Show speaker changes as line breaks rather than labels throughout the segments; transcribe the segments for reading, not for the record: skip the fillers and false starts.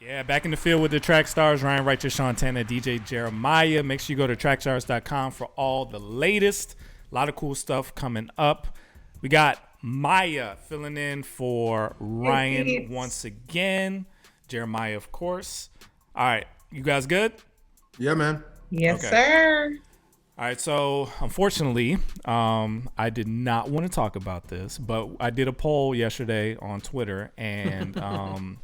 Yeah, back in the field with the Track Stars, Ryan Righteous, Sean Tanner, DJ Jeremiah. Make sure you go to trackstarz.com for all the latest. A lot of cool stuff coming up. We got Maya filling in for Ryan once again. Jeremiah, of course. All right, you guys good?
Yeah, man.
Yes, sir.
All right, so unfortunately, I did not want to talk about this, but I did a poll yesterday on Twitter, and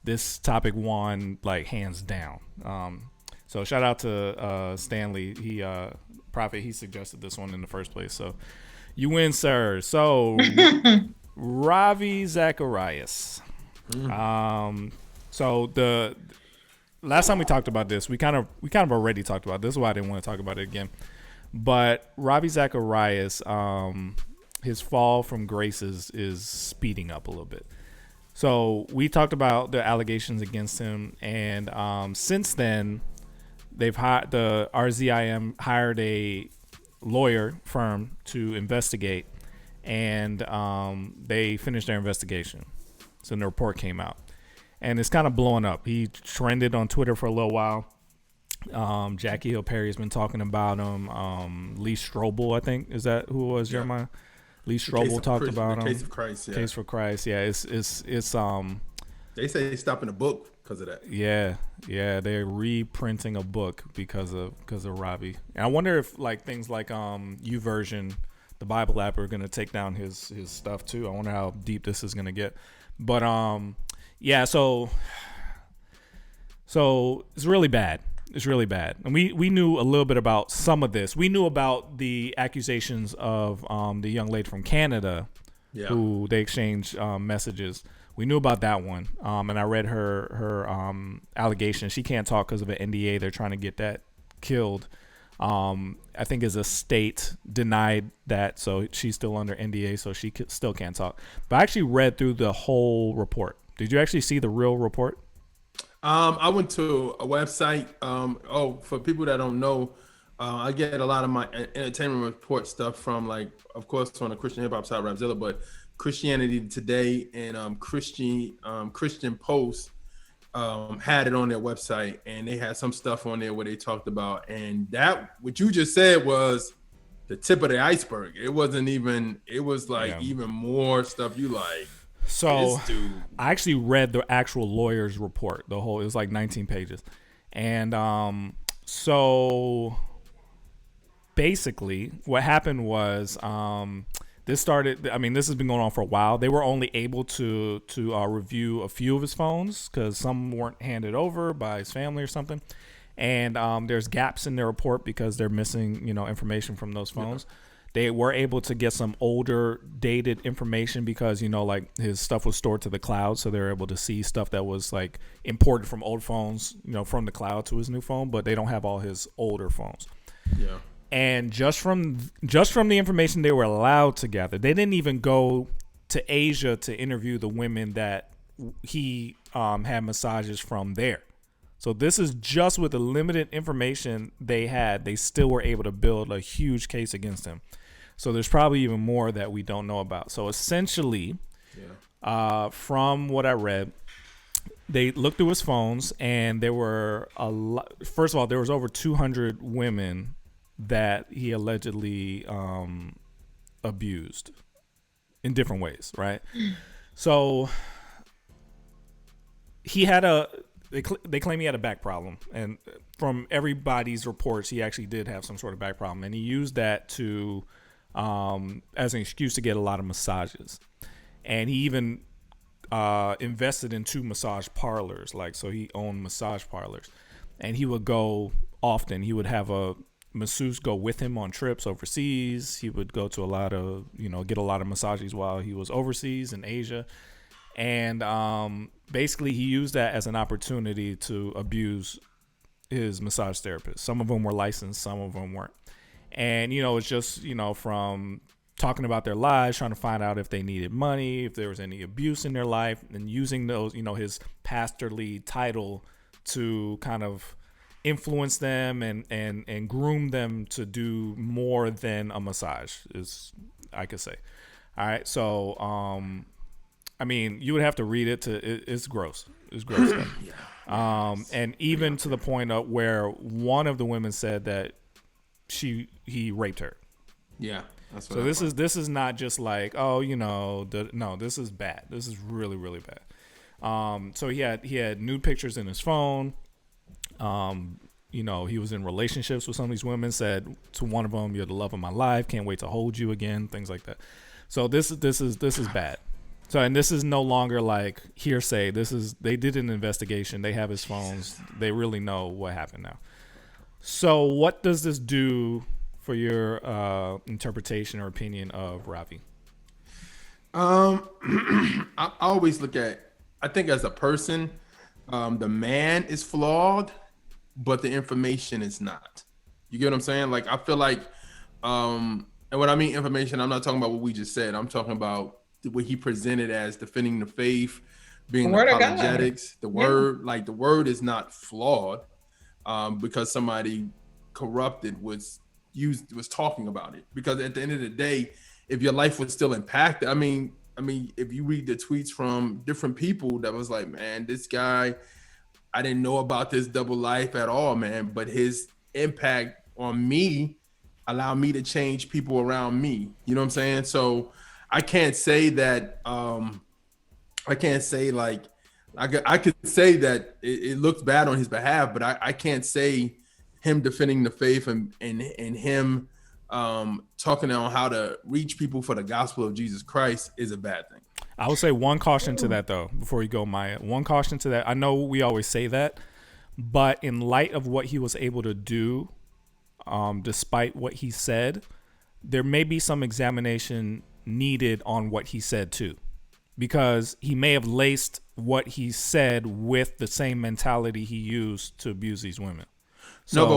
this topic won like hands down. So shout out to Stanley. Prophet, he suggested this one in the first place. So you win, sir. So Ravi Zacharias. So the last time we talked about this, we kind of already talked about it. This is why I didn't want to talk about it again. But Ravi Zacharias, his fall from grace is speeding up a little bit. So we talked about the allegations against him, and since then, they've hired the RZIM hired a lawyer firm to investigate, and they finished their investigation. So the report came out, and it's kind of blowing up. He trended on Twitter for a little while. Jackie Hill Perry has been talking about him. Lee Strobel, I think, is that who it was, Jeremiah? Lee Strobel talked about him.
Case of Christ, yeah.
Case for Christ, yeah. It's
They say they're stopping the book because of that.
Yeah, they're reprinting a book because of Ravi. And I wonder if like things like YouVersion, the Bible app, are gonna take down his stuff too. I wonder how deep this is gonna get. But yeah, so it's really bad. It's really bad. And we knew a little bit about some of this. We knew about the accusations of the young lady from Canada who they exchanged messages. We knew about that one. And I read her allegation. She can't talk because of an NDA. They're trying to get that killed. I think his estate denied that, so she's still under NDA, so she still can't talk. But I actually read through the whole report. Did you actually see the real report?
I went to a website. For people that don't know, I get a lot of my entertainment report stuff from, like, of course, on the Christian hip hop side, Rapzilla, but Christianity Today and Christian Post had it on their website, and they had some stuff on there where they talked about, and that what you just said was the tip of the iceberg. It wasn't even. It was like even more stuff. You like.
So I actually read the actual lawyer's report. It was like 19 pages. And so basically what happened was this has been going on for a while. They were only able to review a few of his phones because some weren't handed over by his family or something. And there's gaps in their report because they're missing, information from those phones. Yeah. They were able to get some older dated information because, like his stuff was stored to the cloud. So they were able to see stuff that was like imported from old phones, from the cloud to his new phone, but they don't have all his older phones. Yeah. And just from the information they were allowed to gather, they didn't even go to Asia to interview the women that he had massages from there. So this is just with the limited information they had, they still were able to build a huge case against him. So there's probably even more that we don't know about. So essentially, from what I read, they looked through his phones, and there were a lot. First of all, there was over 200 women that he allegedly abused in different ways, right? So he had they claim he had a back problem, and from everybody's reports, he actually did have some sort of back problem, and he used that to as an excuse to get a lot of massages. And he even invested in 2 massage parlors, so he owned massage parlors, and he would go often. He would have a masseuse go with him on trips overseas. He would go to a lot of, get a lot of massages while he was overseas in Asia. And basically he used that as an opportunity to abuse his massage therapists. Some of them were licensed, some of them weren't. And, it's just, from talking about their lives, trying to find out if they needed money, if there was any abuse in their life, and using those, his pastorly title to kind of influence them and groom them to do more than a massage, is I could say. All right. So, you would have to read it it's gross. It's gross stuff. And even to the point of where one of the women said that he raped her.
Yeah. That's what
So this is not just like, oh, no, this is bad. This is really, really bad. So he had nude pictures in his phone. He was in relationships with some of these women, said to one of them, "You're the love of my life. Can't wait to hold you again." Things like that. So this is bad. So, and this is no longer like hearsay. They did an investigation. They have his phones. They really know what happened now. So what does this do for your interpretation or opinion of Ravi?
I always look at, I think as a person, the man is flawed, but the information is not. You get what I'm saying? Like, I feel like, and when I mean information, I'm not talking about what we just said. I'm talking about what he presented as defending the faith, being apologetics, the word, like the word is not flawed because somebody corrupted was talking about it. Because at the end of the day, if your life was still impacted, I mean, if you read the tweets from different people that was like, man, this guy, I didn't know about this double life at all, man, but his impact on me allowed me to change people around me. You know what I'm saying? So I can't say that, I can't say like, I could say that it looks bad on his behalf, but I can't say him defending the faith and him talking on how to reach people for the gospel of Jesus Christ is a bad thing.
I would say one caution to that, though, before you go, Maya. One caution to that. I know we always say that, but in light of what he was able to do, despite what he said, there may be some examination needed on what he said, too, because he may have laced what he said with the same mentality he used to abuse these women. So,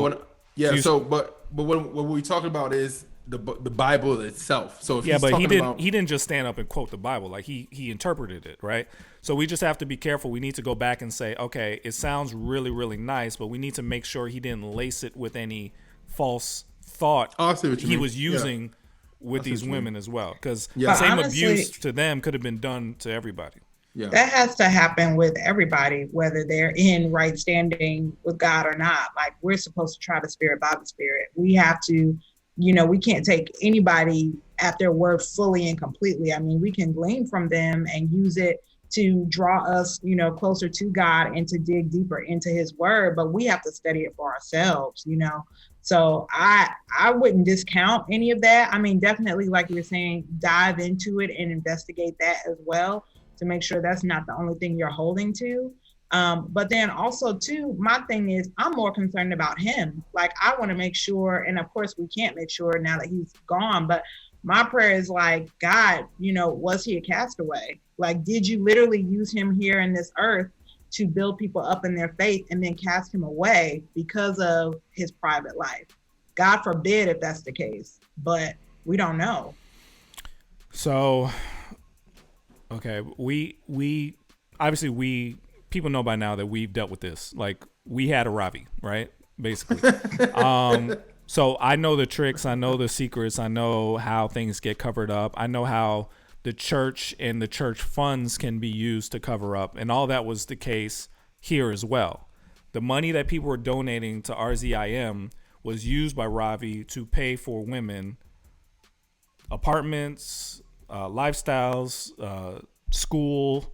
but what we talking about is the Bible itself. So if
he didn't just stand up and quote the Bible, like he interpreted it, right? So we just have to be careful. We need to go back and say, okay, it sounds really, really nice, but we need to make sure he didn't lace it with any false thought he was using with these women as well, because the same abuse to them could have been done to everybody.
Yeah. That has to happen with everybody, whether they're in right standing with God or not. Like, we're supposed to try the spirit by the spirit. We have to, we can't take anybody at their word fully and completely. I mean, we can glean from them and use it to draw us, closer to God and to dig deeper into his word, but we have to study it for ourselves, So I wouldn't discount any of that. I mean, definitely, like you're saying, dive into it and investigate that as well, to make sure that's not the only thing you're holding to. But then also too, my thing is, I'm more concerned about him. Like, I want to make sure, and of course we can't make sure now that he's gone, but my prayer is like, God, was he a castaway? Like, did you literally use him here in this earth to build people up in their faith and then cast him away because of his private life? God forbid if that's the case, but we don't know.
So, okay, we obviously people know by now that we've dealt with this. Like, we had a Ravi, right? Basically. So I know the tricks, I know the secrets, I know how things get covered up. I know how the church and the church funds can be used to cover up, and all that was the case here as well. The money that people were donating to RZIM was used by Ravi to pay for women apartments, lifestyles, school,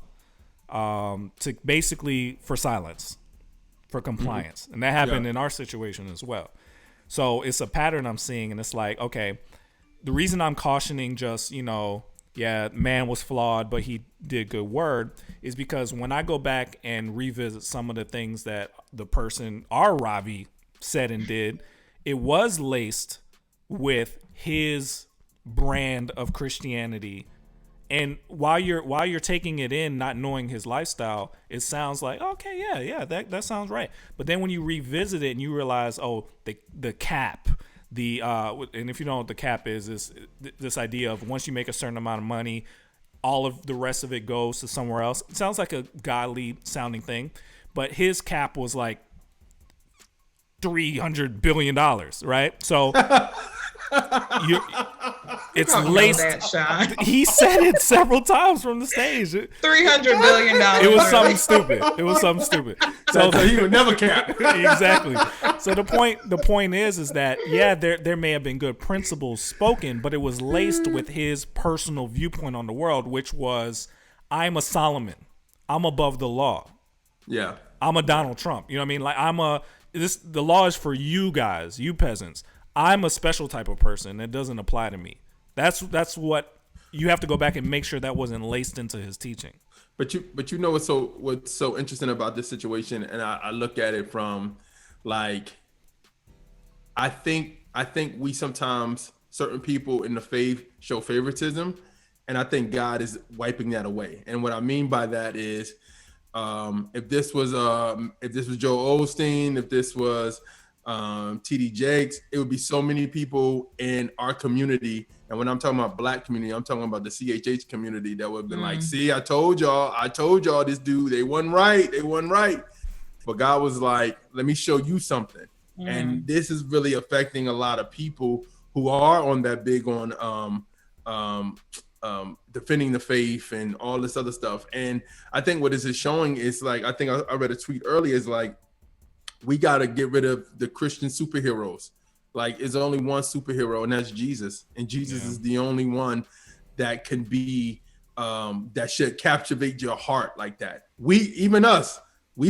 to basically for silence, for compliance. And that happened in our situation as well. So it's a pattern I'm seeing, and it's like, okay, the reason I'm cautioning just, man was flawed, but he did good word, is because when I go back and revisit some of the things that the person, our Ravi, said and did, it was laced with his brand of Christianity. And while you're taking it in, not knowing his lifestyle, it sounds like, okay, yeah, that sounds right. But then when you revisit it and you realize, the cap, and if you don't know what the cap is this idea of once you make a certain amount of money, all of the rest of it goes to somewhere else. It sounds like a godly sounding thing, but his cap was like $300 billion, right? So You, it's
don't know
laced.
that, Sean.
He said it several times from the stage.
$300 billion.
It was something stupid. It was something stupid.
So he would never cap.
Exactly. So the point is that yeah, there may have been good principles spoken, but it was laced with his personal viewpoint on the world, which was, I'm a Solomon. I'm above the law.
Yeah.
I'm a Donald Trump. You know what I mean? Like the law is for you guys, you peasants. I'm a special type of person that doesn't apply to me. That's what you have to go back and make sure that wasn't laced into his teaching.
But you know what's so interesting about this situation, and I look at it from like, I think we sometimes, certain people in the faith show favoritism, and I think God is wiping that away. And what I mean by that is, if this was Joe Osteen, if this was TD Jakes, it would be so many people in our community. And when I'm talking about Black community, I'm talking about the CHH community that would have been like, see, I told y'all this dude, they wasn't right. But God was like, let me show you something. And this is really affecting a lot of people who are on that big on defending the faith and all this other stuff. And I think what this is showing is like, I think I read a tweet earlier, is like, we got to get rid of the Christian superheroes. Like, there's only one superhero, and that's Jesus. And Jesus is the only one that can be, that should captivate your heart like that. We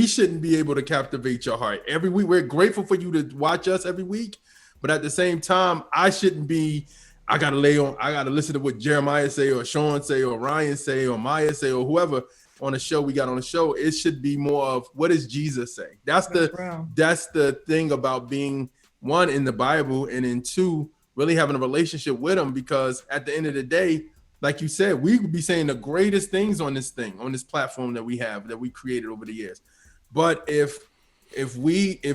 shouldn't be able to captivate your heart. Every week, we're grateful for you to watch us every week. But at the same time, I shouldn't be, I got to listen to what Jeremiah say, or Sean say, or Ryan say, or Maya say, or whoever on the show we got on the show. It should be more of, what does Jesus say? That's the thing about being, one, in the Bible, and then two, really having a relationship with him, because at the end of the day, like you said, we could be saying the greatest things on this platform that we have, that we created over the years. But if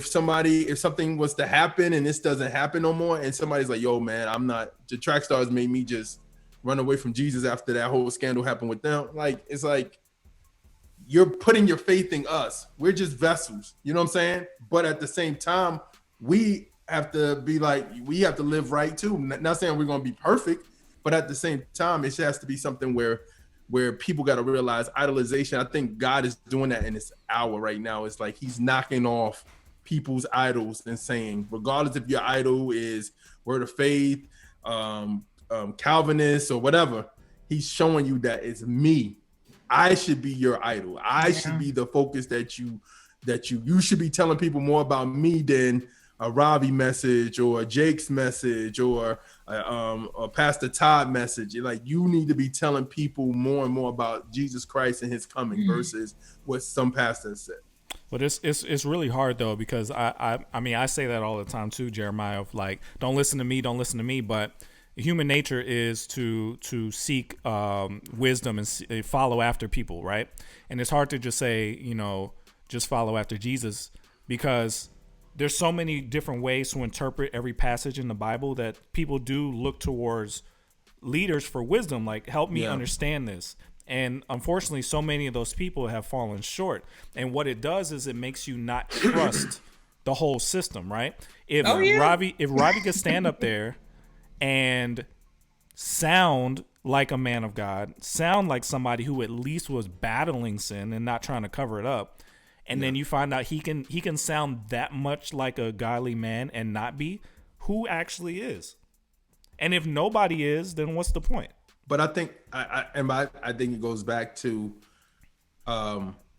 something was to happen and this doesn't happen no more, and somebody's like, yo, man, the Trackstarz made me just run away from Jesus after that whole scandal happened with them. Like, it's like, you're putting your faith in us. We're just vessels. You know what I'm saying? But at the same time, we have to be like, we have to live right too. Not saying we're going to be perfect, but at the same time, it has to be something where people got to realize idolization. I think God is doing that in this hour right now. It's like he's knocking off people's idols and saying, regardless if your idol is Word of Faith, Calvinist, or whatever, he's showing you that it's me. I should be your idol. I should be the focus that you should be telling people more about me than a Ravi message or a Jake's message or a Pastor Todd message. Like, you need to be telling people more and more about Jesus Christ and his coming versus what some pastors said.
But it's really hard though, because I mean, I say that all the time too, Jeremiah, of like, don't listen to me, but human nature is to seek wisdom and follow after people, right? And it's hard to just say, just follow after Jesus, because there's so many different ways to interpret every passage in the Bible that people do look towards leaders for wisdom, like, help me understand this. And unfortunately, so many of those people have fallen short. And what it does is it makes you not trust the whole system, right? If Ravi could stand up there and sound like a man of God, sound like somebody who at least was battling sin and not trying to cover it up, and then you find out he can sound that much like a godly man and not be, who actually is? And if nobody is, then what's the point?
But I think I think it goes back to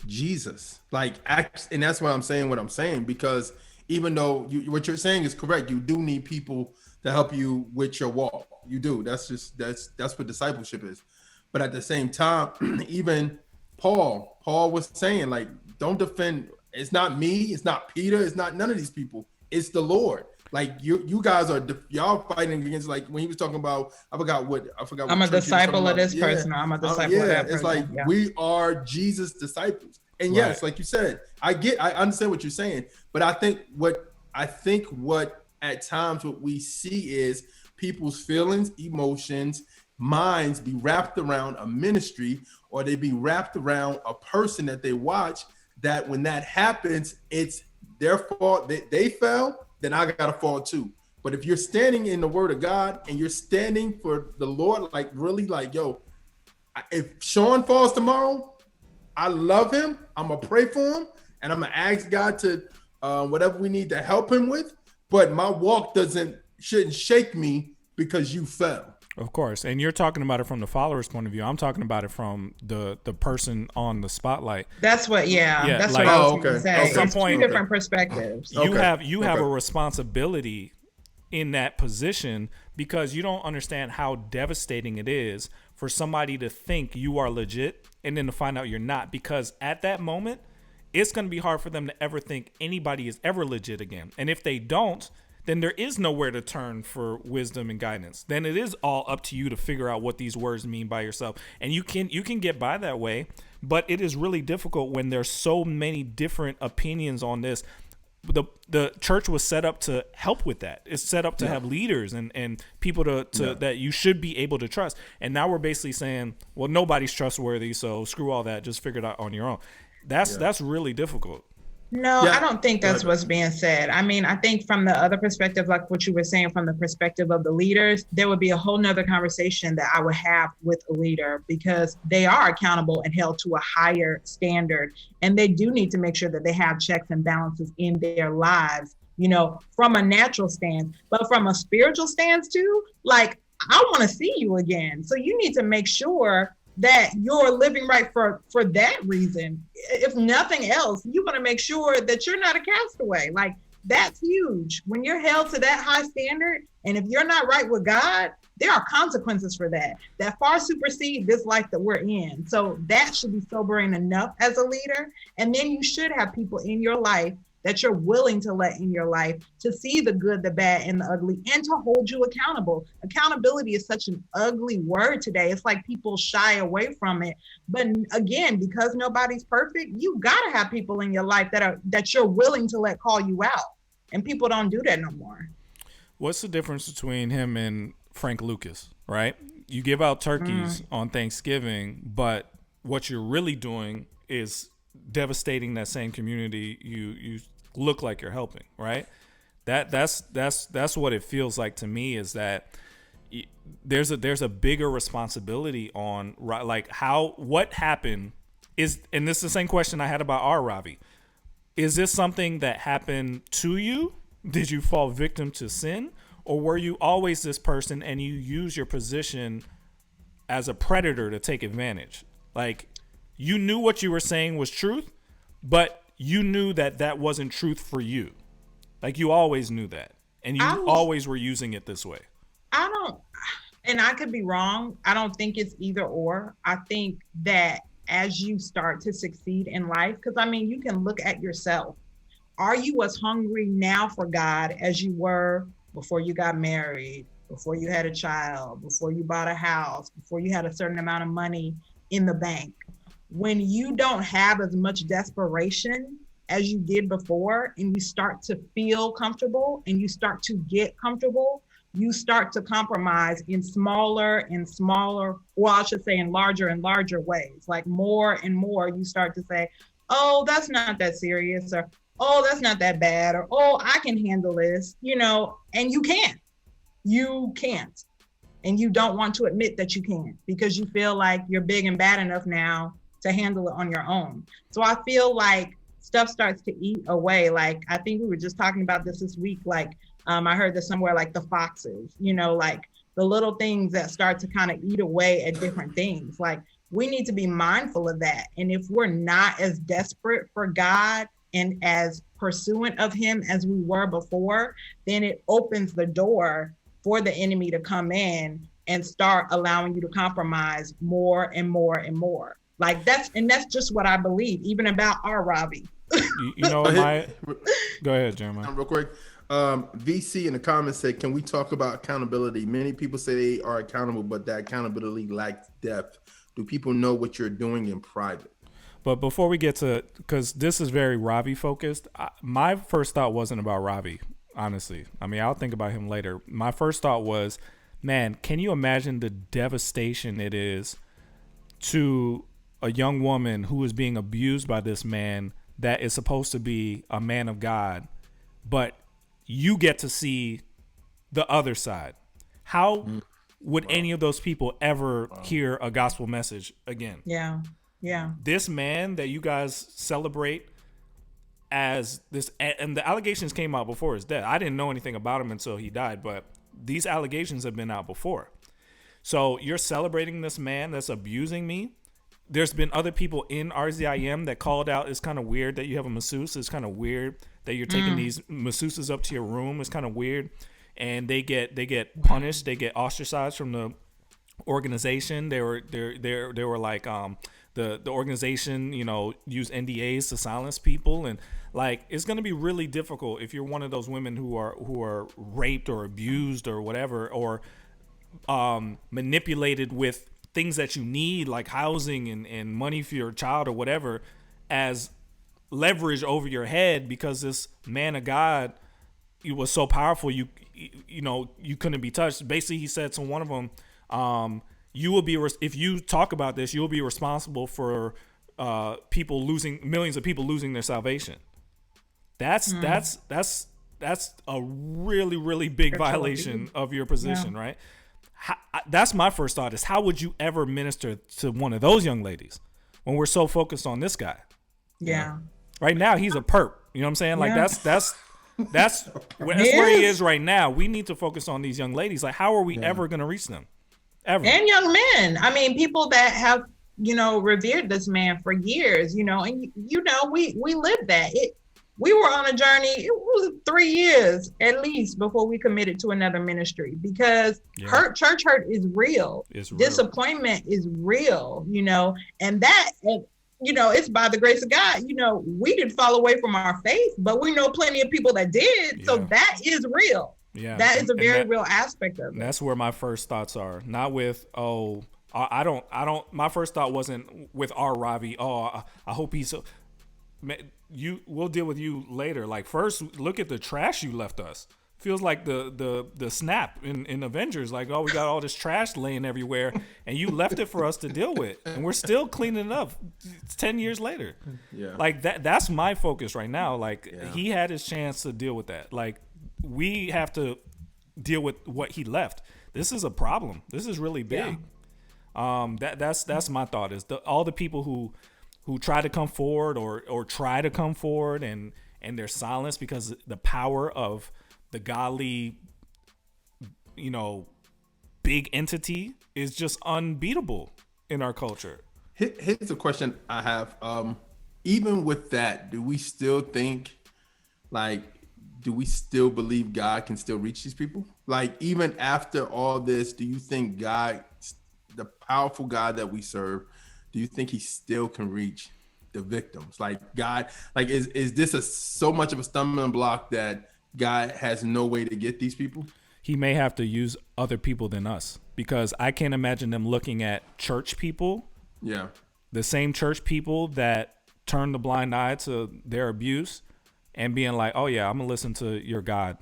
Jesus, and that's why I'm saying what I'm saying, because even though what you're saying is correct, you do need people to help you with your walk. You do. That's what discipleship is. But at the same time, even Paul was saying, like, don't defend. It's not me. It's not Peter. It's not none of these people. It's the Lord. Like, you guys are y'all fighting against, like, when he was talking about, I forgot.
I'm a disciple of this person. I'm a disciple of that person.
It's like, we are Jesus' disciples. And yes, like you said, I understand what you're saying. But I think what at times what we see is people's feelings, emotions, minds be wrapped around a ministry, or they be wrapped around a person that they watch, that when that happens, it's their fault. They fell, then I gotta fall too. But if you're standing in the word of God and you're standing for the Lord, like really like, yo, if Sean falls tomorrow, I love him. I'm going to pray for him. And I'm going to ask God to whatever we need to help him with. But my walk shouldn't shake me because you fell.
Of course. And you're talking about it from the follower's point of view. I'm talking about it from the person on the spotlight.
That's what, that's
like,
what I was going to say.
At some point,
two different perspectives.
You have a responsibility in that position because you don't understand how devastating it is for somebody to think you are legit and then to find out you're not, because at that moment, it's going to be hard for them to ever think anybody is ever legit again. And if they don't, then there is nowhere to turn for wisdom and guidance. Then it is all up to you to figure out what these words mean by yourself. And you can get by that way, but it is really difficult when there's so many different opinions on this. The church was set up to help with that. It's set up to have leaders and people to that you should be able to trust. And now we're basically saying, well, nobody's trustworthy, so screw all that. Just figure it out on your own. That's really difficult.
No, I don't think that's what's being said. I mean, I think from the other perspective, like what you were saying, from the perspective of the leaders, there would be a whole nother conversation that I would have with a leader, because they are accountable and held to a higher standard. And they do need to make sure that they have checks and balances in their lives, from a natural stance, but from a spiritual stance too. Like, I want to see you again. So you need to make sure that you're living right for that reason. If nothing else, you want to make sure that you're not a castaway. Like, that's huge. When you're held to that high standard, and if you're not right with God, there are consequences for that far supersede this life that we're in. So that should be sobering enough as a leader. And then you should have people in your life that you're willing to let in your life to see the good, the bad, and the ugly, and to hold you accountable. Accountability is such an ugly word today. It's like people shy away from it. But again, because nobody's perfect, you gotta have people in your life that you're willing to let call you out. And people don't do that no more.
What's the difference between him and Frank Lucas, right? You give out turkeys on Thanksgiving, but what you're really doing is devastating that same community you look like you're helping, right? That's what it feels like to me, is that there's a bigger responsibility on, like, what happened is, and this is the same question I had about our Ravi. Is this something that happened to you? Did you fall victim to sin? Or were you always this person and you use your position as a predator to take advantage? Like, you knew what you were saying was truth, but you knew that wasn't truth for you. Like, you always knew that. And you always were using it this way.
And I could be wrong. I don't think it's either or. I think that as you start to succeed in life, because I mean, you can look at yourself. Are you as hungry now for God as you were before you got married, before you had a child, before you bought a house, before you had a certain amount of money in the bank? When you don't have as much desperation as you did before, and you start to feel comfortable and you start to get comfortable, you start to compromise in smaller and smaller, well, I should say in larger and larger ways. Like, more and more you start to say, oh, that's not that serious, or oh, that's not that bad, or oh, I can handle this, and you can't. You can't. And you don't want to admit that you can't, because you feel like you're big and bad enough now to handle it on your own. So I feel like stuff starts to eat away. Like, I think we were just talking about this week. Like, I heard this somewhere, like the foxes, like the little things that start to kind of eat away at different things. Like, we need to be mindful of that. And if we're not as desperate for God and as pursuant of him as we were before, then it opens the door for the enemy to come in and start allowing you to compromise more and more and more. Like, that's just what I believe, even about our Ravi.
Go ahead, Jeremiah.
Real quick. VC in the comments said, can we talk about accountability? Many people say they are accountable, but that accountability lacks depth. Do people know what you're doing in private?
But before we get to, because this is very Ravi focused, my first thought wasn't about Ravi, honestly. I mean, I'll think about him later. My first thought was, man, can you imagine the devastation it is to a young woman who is being abused by this man that is supposed to be a man of God, but you get to see the other side. How would any of those people ever hear a gospel message again?
Yeah. Yeah.
This man that you guys celebrate as this, and the allegations came out before his death. I didn't know anything about him until he died, but these allegations have been out before. So you're celebrating this man that's abusing me. There's been other people in RZIM that called out, it's kind of weird that you have a masseuse. It's kind of weird that you're taking these masseuses up to your room. It's kind of weird. And they get punished. They get ostracized from the organization. They were like, the organization, use NDAs to silence people. And like, it's going to be really difficult if you're one of those women who are raped or abused or whatever, or manipulated with things that you need, like housing and money for your child or whatever, as leverage over your head because this man of God, he was so powerful, you couldn't be touched. Basically, he said to one of them, you will be, if you talk about this, you'll be responsible for millions of people losing their salvation. That's a really, really big violation of your position, right? That's my first thought, is how would you ever minister to one of those young ladies when we're so focused on this guy?
Yeah.
Right now, he's a perp. You know what I'm saying? Like, that's where he is right now. We need to focus on these young ladies. Like, how are we ever going to reach them? Ever.
And young men. I mean, people that have, revered this man for years, and, we lived that. We were on a journey. It was 3 years at least before we committed to another ministry, because church hurt is real.
It's real.
Disappointment is real, and that, it's by the grace of God. We did fall away from our faith, but we know plenty of people that did. So that is real. Yeah. That is a very real aspect of it.
That's where my first thoughts are. Not with, I don't, my first thought wasn't with our Ravi. I hope he's, we'll deal with you later. Like, first, look at the trash you left us. Feels like the snap in Avengers. Like, we got all this trash laying everywhere, and you left it for us to deal with, and we're still cleaning it up. It's 10 years later. Yeah. Like, that's my focus right now. Like, he had his chance to deal with that. Like, we have to deal with what he left. This is a problem. This is really big. That's my thought, is all the people who try to come forward or try to come forward and they're silenced because the power of the godly, big entity is just unbeatable in our culture.
Here's a question I have. Even with that, do we still think, do we still believe God can still reach these people? Like, even after all this, do you think God, the powerful God that we serve, do you think he still can reach the victims? Like, God, like, is this so much of a stumbling block that God has no way to get these people?
He may have to use other people than us, because I can't imagine them looking at church people.
Yeah.
The same church people that turned the blind eye to their abuse and being like, oh yeah, I'm gonna listen to your God,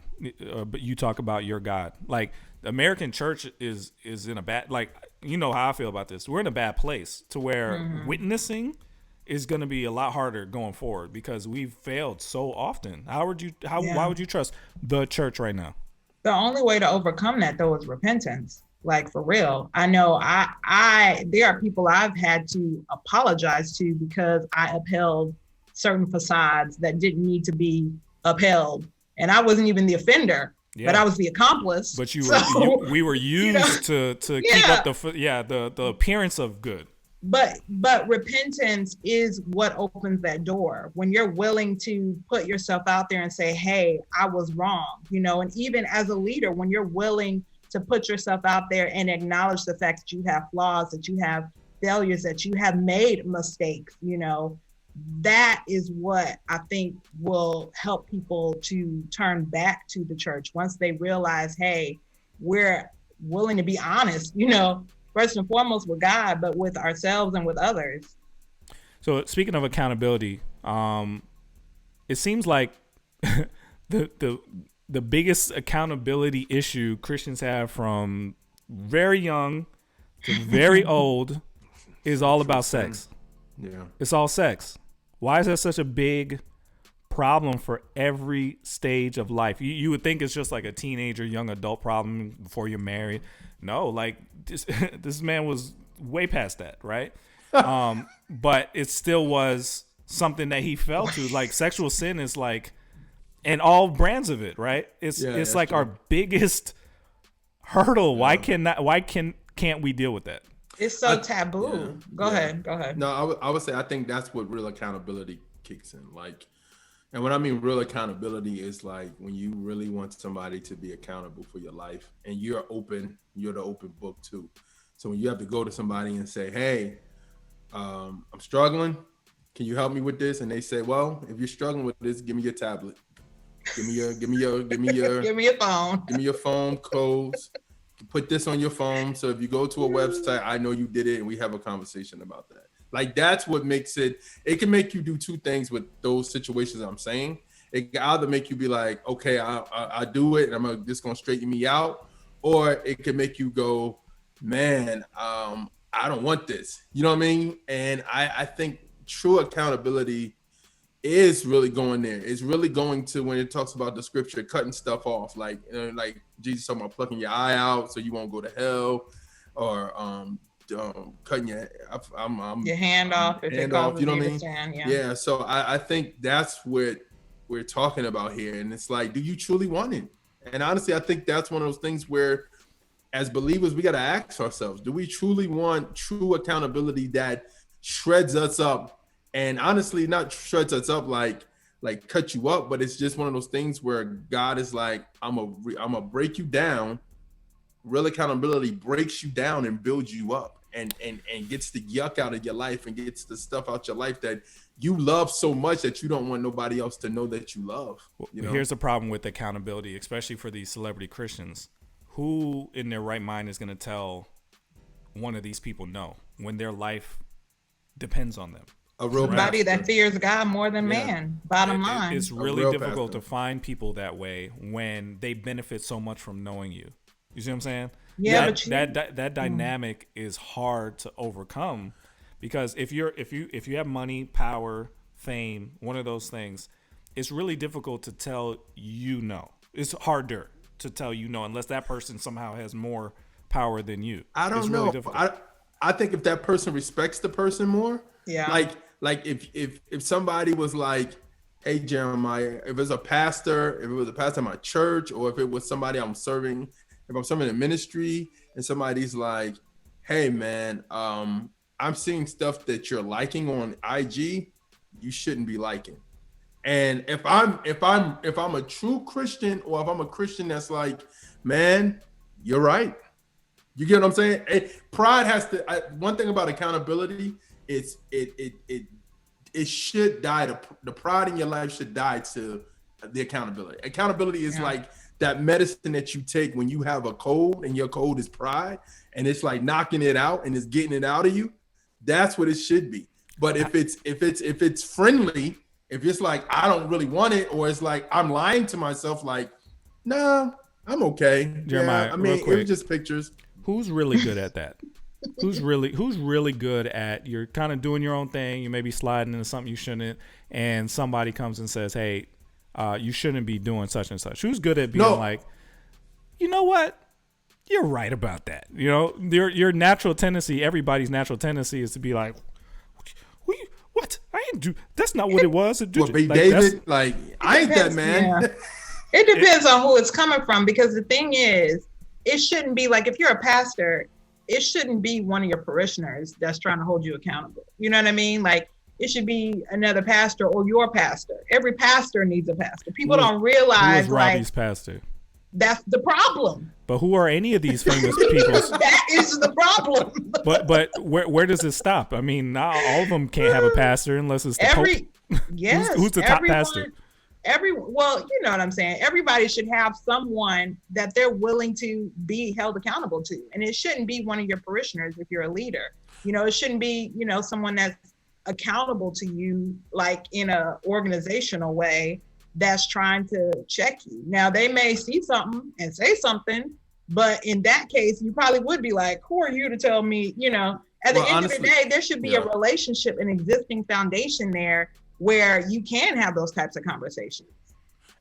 but you talk about your God. Like, the American church is in a bad, like, how I feel about this. We're in a bad place to where witnessing is going to be a lot harder going forward, because we've failed so often. Why would you trust the church right now?
The only way to overcome that, though, is repentance. Like, for real. I know there are people I've had to apologize to because I upheld certain facades that didn't need to be upheld. And I wasn't even the offender, but I was the accomplice.
But we were used to keep up the appearance of good.
But repentance is what opens that door. When you're willing to put yourself out there and say, hey, I was wrong, and even as a leader, when you're willing to put yourself out there and acknowledge the fact that you have flaws, that you have failures, that you have made mistakes, that is what I think will help people to turn back to the church once they realize, hey, we're willing to be honest, first and foremost with God, but with ourselves and with others.
So, speaking of accountability, it seems like the biggest accountability issue Christians have from very young to very old is all about sex. Yeah. It's all sex. Why is that such a big problem for every stage of life. You would think it's just like a teenager, young adult problem before you're married. No, like this man was way past that, right? But it still was something that he fell to. Like sexual sin is like, and all brands of it, right? It's like true. Our biggest hurdle. Why can't we deal with that?
It's so taboo. Yeah, go ahead.
No, I would say I think that's what real accountability kicks in. Like, and what I mean real accountability is like when you really want somebody to be accountable for your life, and you're the open book too. So when you have to go to somebody and say, "Hey, I'm struggling. Can you help me with this?" And they say, "Well, if you're struggling with this, give me your tablet. Give me your
give me your phone.
Give me your phone codes. Put this on your phone. So if you go to a website, I know you did it, and we have a conversation about that." Like that's what makes it. It can make you do two things with those situations. I'm saying it can either make you be like, "Okay, I do it, and I'm just gonna straighten me out," or it can make you go, "Man, I don't want this." You know what I mean? And I think true accountability is really going there. It's really going to when it talks about the scripture, cutting stuff off, like Jesus talking about plucking your eye out so you won't go to hell, or cutting your
hand off if it causes you know what I mean? Stand,
yeah. So I think that's what we're talking about here, and it's like, do you truly want it? And honestly, I think that's one of those things where, as believers, we got to ask ourselves: do we truly want true accountability that shreds us up? And honestly, not shreds us up like cut you up, but it's just one of those things where God is like, I'm a break you down. Real accountability breaks you down and builds you up, and gets the yuck out of your life and gets the stuff out your life that you love so much that you don't want nobody else to know that you love. You know?
Here's the problem with accountability, especially for these celebrity Christians. Who in their right mind is going to tell one of these people no when their life depends on them?
A real
somebody that fears God more than man. Bottom line,
it's really difficult to find people that way when they benefit so much from knowing you. You see what I'm saying?
Yeah,
that dynamic is hard to overcome, because if you have money, power, fame, one of those things, it's really difficult to tell you no. It's harder to tell you no unless that person somehow has more power than you.
I don't know. Really I think if that person respects the person more. Yeah. Like if somebody was like, "Hey Jeremiah," if it was a pastor, if it was a pastor in my church, or if it was somebody I'm serving, if I'm serving in ministry, and somebody's like, "Hey man, I'm seeing stuff that you're liking on IG, you shouldn't be liking." And if I'm a true Christian, or if I'm a Christian that's like, "Man, you're right." You get what I'm saying? Pride has to. One thing about accountability. It should die. The pride in your life should die to the accountability. Accountability is like that medicine that you take when you have a cold, and your cold is pride, and it's like knocking it out and it's getting it out of you. That's what it should be. But if it's friendly, if it's like I don't really want it, or it's like I'm lying to myself, like, "No, I'm okay."
Jeremiah,
I mean, it was just pictures.
Who's really good at that? Who's really good at, you're kind of doing your own thing, you may be sliding into something you shouldn't, and somebody comes and says, "Hey, you shouldn't be doing such and such." Who's good at being like, "You know what? You're right about that." You know, your natural tendency, everybody's natural tendency is to be like, "What? I ain't do. That's not what it was."
Well, David, I ain't that man.
Yeah. It depends on who it's coming from, because the thing is, it shouldn't be like, if you're a pastor, it shouldn't be one of your parishioners that's trying to hold you accountable. You know what I mean? Like, it should be another pastor or your pastor. Every pastor needs a pastor. People don't realize,
who is Robbie's pastor?
That's the problem.
But who are any of these famous people?
That is the problem.
But where does it stop? I mean, not all of them can't have a pastor unless it's the Pope.
Yes.
Who's the top pastor?
Well, you know what I'm saying. Everybody should have someone that they're willing to be held accountable to, and it shouldn't be one of your parishioners if you're a leader. You know, it shouldn't be, someone that's accountable to you, like in a organizational way, that's trying to check you. Now, they may see something and say something, but in that case, you probably would be like, "Who are you to tell me?" At the end of the day, there should be a relationship, an existing foundation there, where you can have those types of conversations.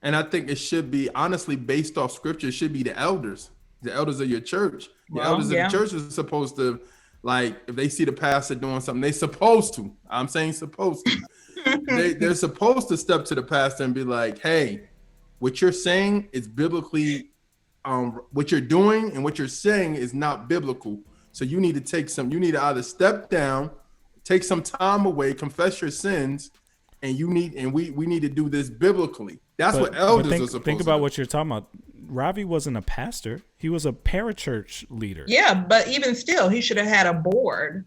And I think it should be honestly based off scripture. It should be the elders of your church. The elders of the church is supposed to, like, if they see the pastor doing something, they supposed to. I'm saying supposed to. They're supposed to step to the pastor and be like, "Hey, what you're saying is biblically. What you're doing and what you're saying is not biblical. So you need to you need to either step down, take some time away, confess your sins, and we need to do this biblically." That's what elders are supposed to do.
Think about what you're talking about. Ravi wasn't a pastor. He was a parachurch leader.
Yeah, but even still, he should have had a board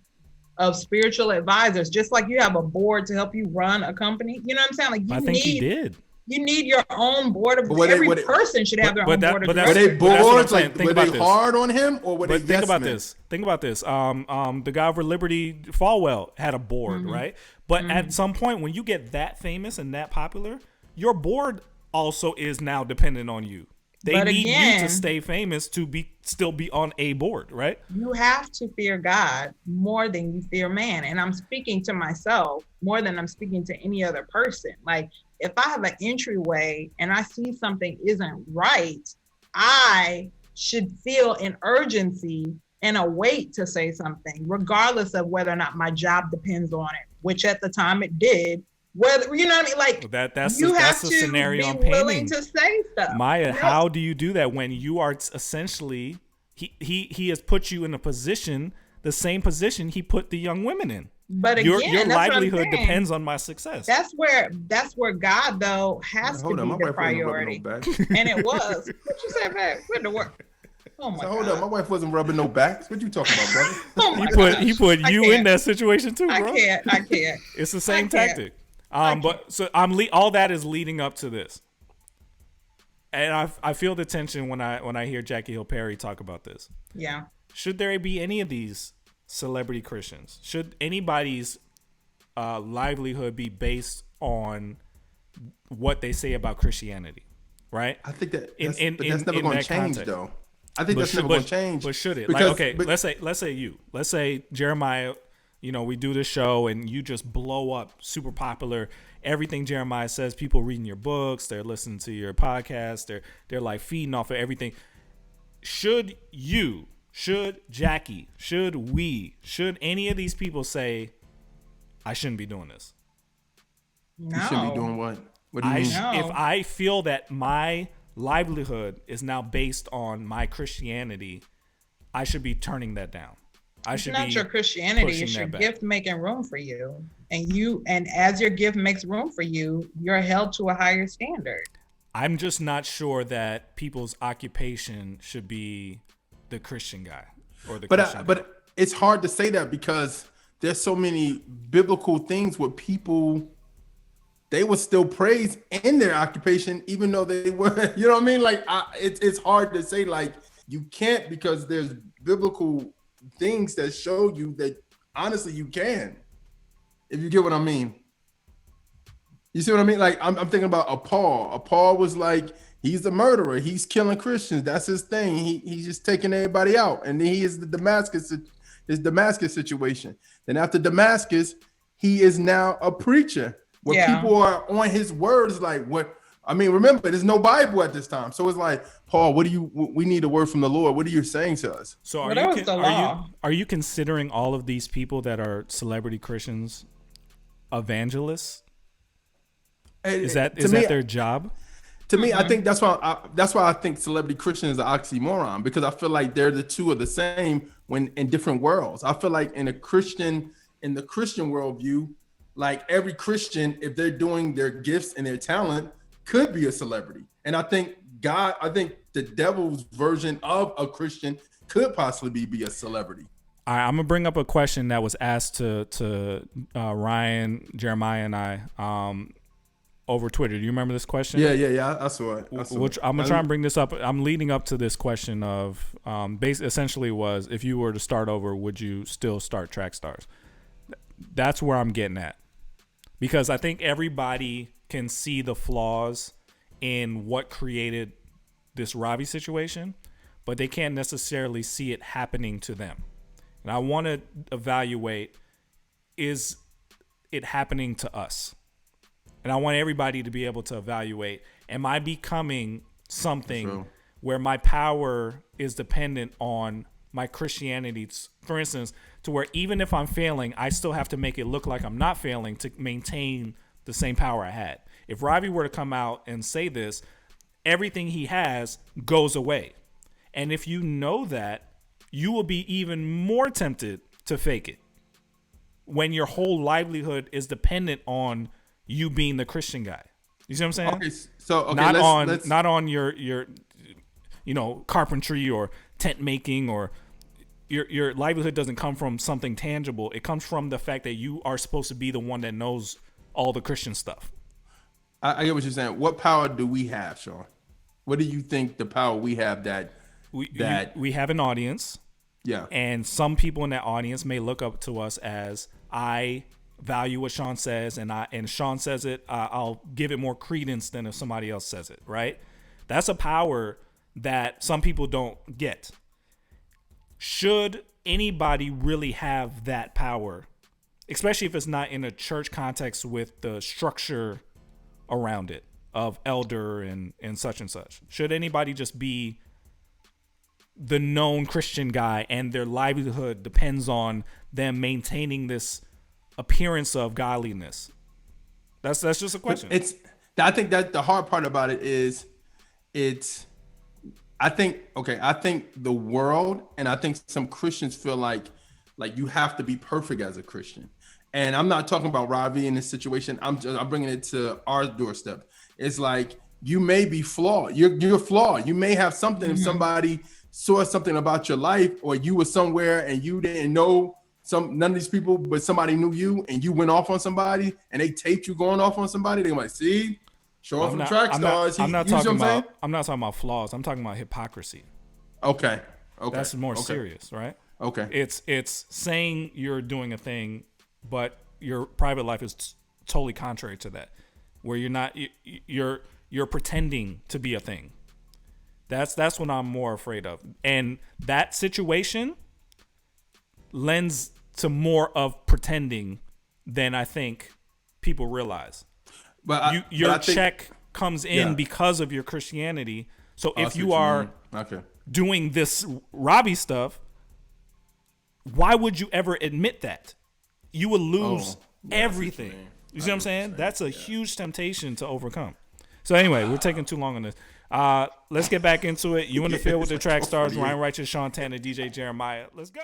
of spiritual advisors, just like you have a board to help you run a company. You know what I'm saying? Like,
I think he did.
You need your own board of. Every person should have their own board of directors.
Were they boards? Like, were they hard on him, or were they?
Think about this. Think about this. The guy over Liberty Falwell had a board, right? But at some point, when you get that famous and that popular, your board also is now dependent on you. They need you to stay famous to still be on a board, right?
You have to fear God more than you fear man. And I'm speaking to myself more than I'm speaking to any other person. Like, if I have an entryway and I see something isn't right, I should feel an urgency and a weight to say something, regardless of whether or not my job depends on it, which at the time it did. Whether, you know what I mean? Like,
that's
you have
the
to
scenario
be
I'm
willing
painting.
to say stuff.
Maya, how do you do that when you are essentially, he has put you in a position, the same position he put the young women in.
But again,
your livelihood depends on my success.
That's where God, though, has to be the priority. And it was. What you say, babe? Went to work. Oh my God.
Hold up, my wife wasn't rubbing no backs. What you talking about, brother?
He put you in that situation too, bro.
I can't.
It's the same tactic. But so all that is leading up to this, and I feel the tension when I hear Jackie Hill Perry talk about this.
Yeah.
Should there be any of these celebrity Christians? Should anybody's livelihood be based on what they say about Christianity? Right.
I think that's never going to change, though. I think that's never going to change.
But should it? Let's say Jeremiah. You know, we do this show and you just blow up, super popular. Everything Jeremiah says, people reading your books, they're listening to your podcast, they're like feeding off of everything. Should Jackie, should any of these people say, I shouldn't be doing this?
No.
You shouldn't be doing what? What do you mean?
If I feel that my livelihood is now based on my Christianity, I should be turning that down. It's
not your Christianity, it's your gift making room for you. And as your gift makes room for you, you're held to a higher standard.
I'm just not sure that people's occupation should be the Christian guy or the Christian guy.
But it's hard to say that because there's so many biblical things where people, they would still praise in their occupation, even though they were, you know what I mean? Like, it's hard to say, like, you can't, because there's biblical things that show you that honestly you can, if you get what I mean. You see what I mean? Like, I'm thinking about a Paul. Paul was like, he's a murderer, he's killing Christians, that's his thing. He's just taking everybody out, and then he is the Damascus situation. Then after Damascus, he is now a preacher where people are on his words. Like, what? I mean, remember, there's no Bible at this time. So it's like, Paul, we need a word from the Lord. What are you saying to us?
So are you considering all of these people that are celebrity Christians evangelists? Is that their job?
To me, I think that's why I think celebrity Christian is an oxymoron, because I feel like they're the two are the same when in different worlds. I feel like in the Christian worldview, like every Christian, if they're doing their gifts and their talent, could be a celebrity. And I think the devil's version of a Christian could possibly be a celebrity.
All right, I'm gonna bring up a question that was asked to Ryan, Jeremiah, and I over Twitter. Do you remember this question?
Yeah. I saw it.
I'm gonna try and bring this up. I'm leading up to this question of essentially was, if you were to start over, would you still start Trackstarz? That's where I'm getting at, because I think everybody can see the flaws in what created this Ravi situation, but they can't necessarily see it happening to them. And I want to evaluate, is it happening to us? And I want everybody to be able to evaluate, am I becoming something where my power is dependent on my Christianity, for instance, to where even if I'm failing, I still have to make it look like I'm not failing to maintain the same power I had. If Ravi were to come out and say this, everything he has goes away. And if you know that, you will be even more tempted to fake it when your whole livelihood is dependent on you being the Christian guy. You see what I'm saying?
Okay, so
not on your carpentry or tent making, or your livelihood doesn't come from something tangible. It comes from the fact that you are supposed to be the one that knows all the Christian stuff.
I get what you're saying. What power do we have, Sean? What do you think the power we have that
we have an audience?
Yeah.
And some people in that audience may look up to us as, I value what Sean says, and Sean says it, I'll give it more credence than if somebody else says it, right? That's a power that some people don't get. Should anybody really have that power, especially if it's not in a church context with the structure around it of elder and such and such? Should anybody just be the known Christian guy and their livelihood depends on them maintaining this appearance of godliness? That's just a question.
I think that the hard part about it is I think the world, and I think some Christians feel like you have to be perfect as a Christian. And I'm not talking about Ravi in this situation. I'm bringing it to our doorstep. It's like, you may be flawed. You're flawed. You may have something. If somebody saw something about your life, or you were somewhere and you didn't know none of these people, but somebody knew you, and you went off on somebody and they taped you going off on somebody, they're like, see, show off from Trackstarz.
I'm not talking about flaws. I'm talking about hypocrisy.
Okay.
That's more serious, right?
Okay.
It's saying you're doing a thing, but your private life is totally contrary to that, where you're pretending to be a thing. That's what I'm more afraid of. And that situation lends to more of pretending than I think people realize. But your check comes in because of your Christianity. So if you are doing this Robbie stuff, why would you admit that? You would lose everything. You see what I'm saying? That's a huge temptation to overcome. So anyway, we're taking too long on this. Let's get back into it. You in the field with the Trackstarz, Ryan Righteous, Sean Tanner, DJ Jeremiah. Let's go.